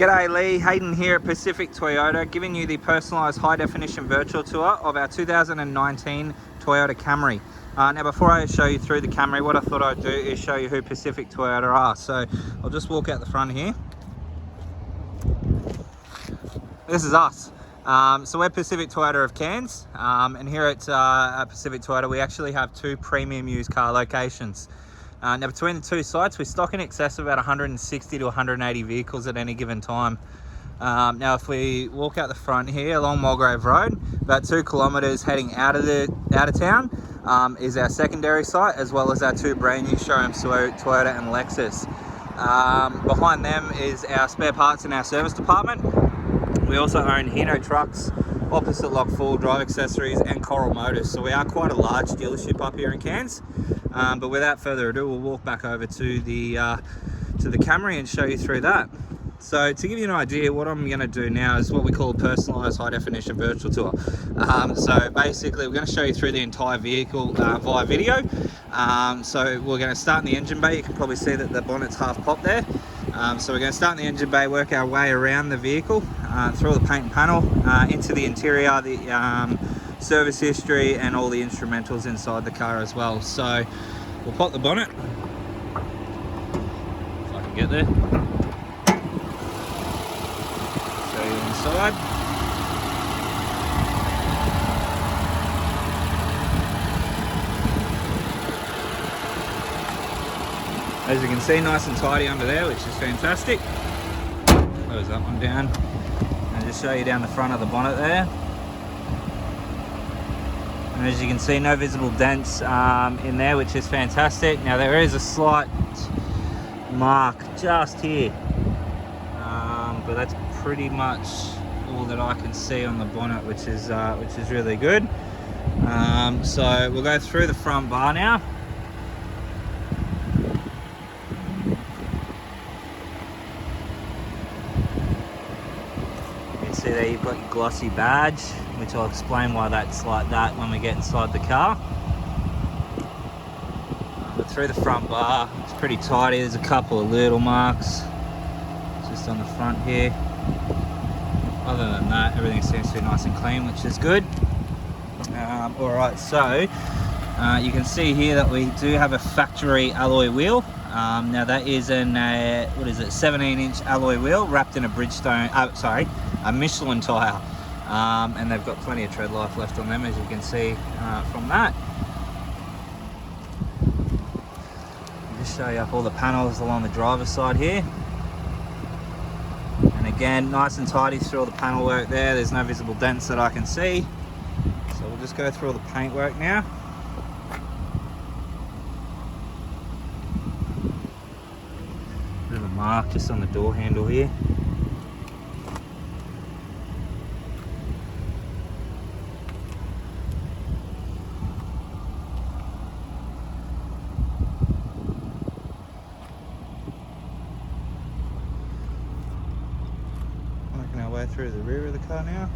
G'day Lee, Hayden here at Pacific Toyota, giving you the personalised high-definition virtual tour of our 2019 Toyota Camry. Now before I show you through the Camry, what I thought I'd do is show you who Pacific Toyota are. So I'll just walk out the front here. This is us. So we're Pacific Toyota of Cairns, and here at Pacific Toyota we actually have two premium used car locations. Now between the two sites we stock in excess of about 160 to 180 vehicles at any given time. Now if we walk out the front here along Mulgrave Road, about 2 kilometres heading out of town is our secondary site, as well as our two brand new showrooms, Toyota and Lexus. Behind them is our spare parts and our service department. We also own Hino trucks, opposite lock full drive accessories and Coral Motors. So we are quite a large dealership up here in Cairns. But without further ado, we'll walk back over to the Camry and show you through that. So to give you an idea, what I'm going to do now is what we call a personalised high definition virtual tour. So basically we're going to show you through the entire vehicle via video. So we're going to start in the engine bay. You can probably see that the bonnet's half popped there. So we're going to start in the engine bay, work our way around the vehicle, through the paint and panel, into the interior, the service history and all the instrumentals inside the car as well. So we'll pop the bonnet, if I can get there. Show you inside. As you can see, nice and tidy under there, which is fantastic. Close that one down and just show you down the front of the bonnet there. And as you can see, no visible dents in there, which is fantastic. Now there is a slight mark just here, but that's pretty much all that I can see on the bonnet, which is really good. So we'll go through the front bar now. See there, you've got your glossy badge, which I'll explain why that's like that when we get inside the car. But through the front bar, it's pretty tidy. There's a couple of little marks just on the front here. Other than that, everything seems to be nice and clean, which is good. Alright, so you can see here that we do have a factory alloy wheel. Now that is an 17-inch alloy wheel wrapped in a Bridgestone, a Michelin tyre, and they've got plenty of tread life left on them, as you can see from that. I'll just show you up all the panels along the driver's side here, and again nice and tidy through all the panel work there. There's no visible dents that I can see, so we'll just go through all the paint work now. Bit of a mark just on the door handle here. Working our way through the rear of the car now.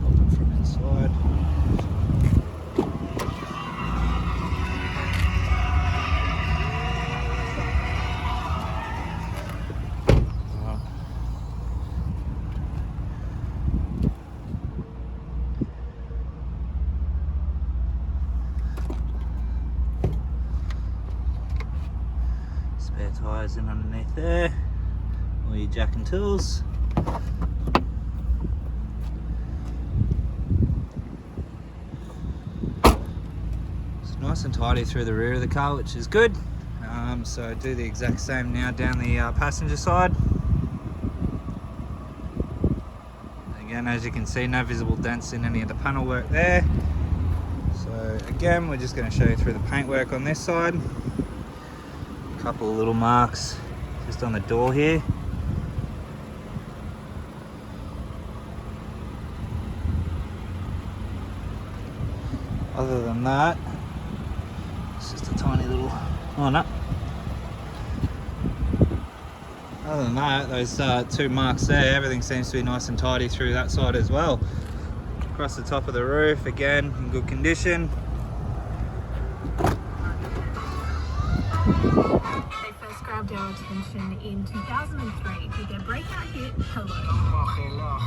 Open from inside. Spare tyres in underneath there, all your jack and tools. It's nice and tidy through the rear of the car, which is good. So do the exact same now down the passenger side. Again, as you can see, no visible dents in any of the panel work there. So again, we're just going to show you through the paintwork on this side. A couple of little marks just on the door here. Other than that, it's just a tiny little, oh no. Other than that, those two marks there, everything seems to be nice and tidy through that side as well. Across the top of the roof, again, in good condition. They first grabbed our attention in 2003 with their breakout hit, Hello.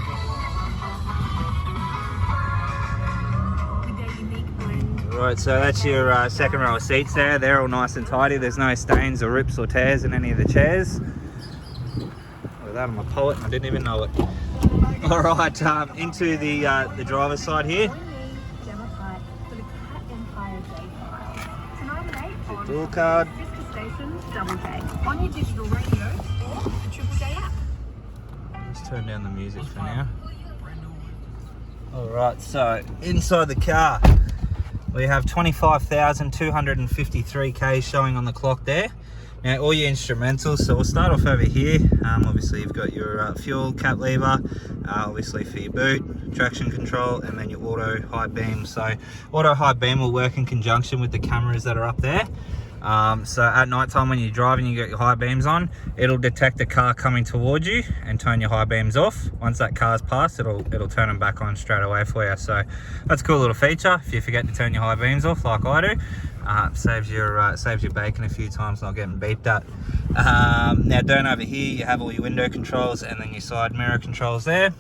With their unique blend. Right, so that's your second row of seats there. They're all nice and tidy. There's no stains or rips or tears in any of the chairs. Look at that, I'm a poet and I didn't even know it. All right, into the driver's side here. Your dual card. Double J on your digital radio or the Triple J app. Just turn down the music for now. Alright, so inside the car we have 25,253 Ks showing on the clock there. Now all your instrumentals, so we'll start off over here. Obviously you've got your fuel cap lever, obviously for your boot, traction control, and then your auto high beam. So auto high beam will work in conjunction with the cameras that are up there. So at night time when you're driving, you got your high beams on, it'll detect a car coming towards you and turn your high beams off. Once that car's passed, it'll turn them back on straight away for you. So that's a cool little feature. If you forget to turn your high beams off like I do, saves your bacon a few times not getting beeped at. Now down over here you have all your window controls and then your side mirror controls there.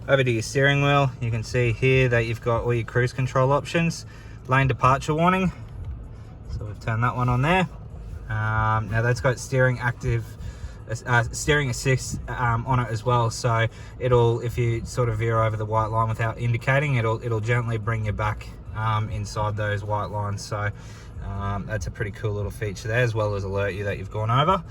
Over to your steering wheel, you can see here that you've got all your cruise control options, lane departure warning. So we've turned that one on there. Now that's got steering assist on it as well. So it'll, if you sort of veer over the white line without indicating, it'll gently bring you back inside those white lines. So that's a pretty cool little feature there, as well as alert you that you've gone over.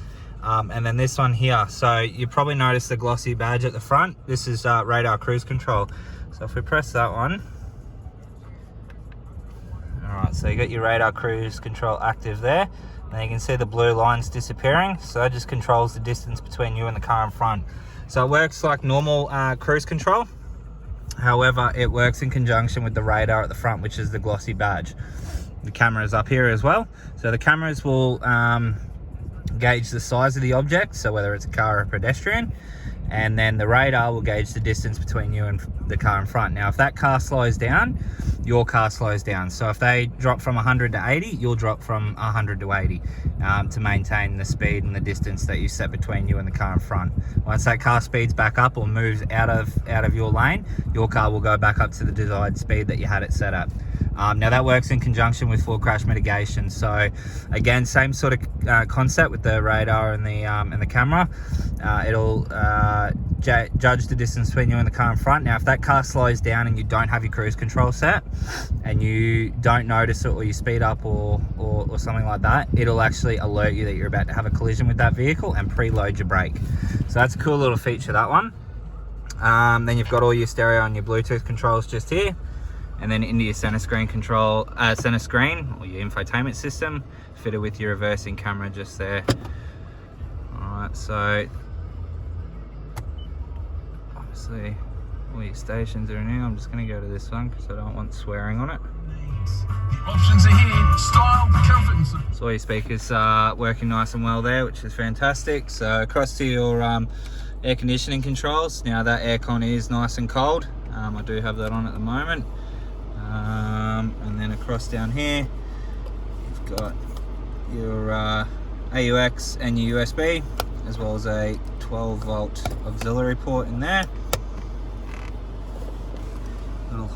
And then this one here, so you probably noticed the glossy badge at the front. This is radar cruise control. So if we press that one, alright, so you got your radar cruise control active there. And you can see the blue lines disappearing. So that just controls the distance between you and the car in front. So it works like normal cruise control. However, it works in conjunction with the radar at the front, which is the glossy badge. The camera's up here as well. So the cameras will gauge the size of the object, so whether it's a car or a pedestrian. And then the radar will gauge the distance between you and the car in front. Now, if that car slows down, your car slows down. So if they drop from 100 to 80, you'll drop from 100 to 80 to maintain the speed and the distance that you set between you and the car in front. Once that car speeds back up or moves out of your lane, your car will go back up to the desired speed that you had it set at. Now that works in conjunction with full crash mitigation. So again, same sort of concept with the radar and the camera. It'll judge the distance between you and the car in front. Now if that car slows down and you don't have your cruise control set and you don't notice it, or you speed up or something like that, it'll actually alert you that you're about to have a collision with that vehicle and preload your brake. So that's a cool little feature, that one. Then you've got all your stereo and your Bluetooth controls just here. And then into your center screen or your infotainment system, fitted with your reversing camera just there. Alright, so obviously all your stations are in here. I'm just going to go to this one because I don't want swearing on it. Options are here, style, comfort and So all your speakers are working nice and well there, which is fantastic. So across to your air conditioning controls. Now that aircon is nice and cold. I do have that on at the moment. And then across down here you've got your AUX and your USB, as well as a 12 volt auxiliary port in there. Little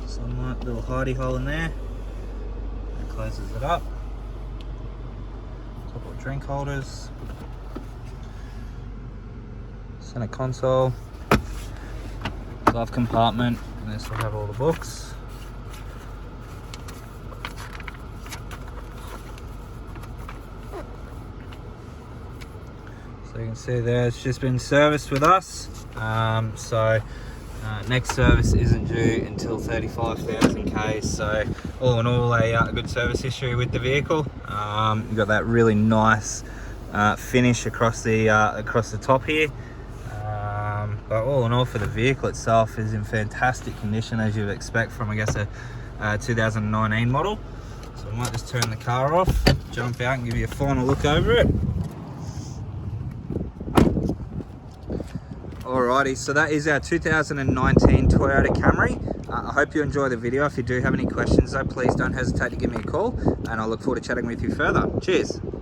sunlight, little hidey hole in there. That closes it up. Couple of drink holders. Center console. Glove compartment. And this will have all the books. So you can see there, it's just been serviced with us. Next service isn't due until 35,000 Ks. So all in all, a good service history with the vehicle. You've got that really nice finish across the top here. But all in all, for the vehicle itself is in fantastic condition, as you'd expect from, I guess, a 2019 model. So I might just turn the car off, jump out and give you a final look over it. Alrighty, so that is our 2019 Toyota Camry. I hope you enjoy the video. If you do have any questions though, please don't hesitate to give me a call, and I'll look forward to chatting with you further. Cheers.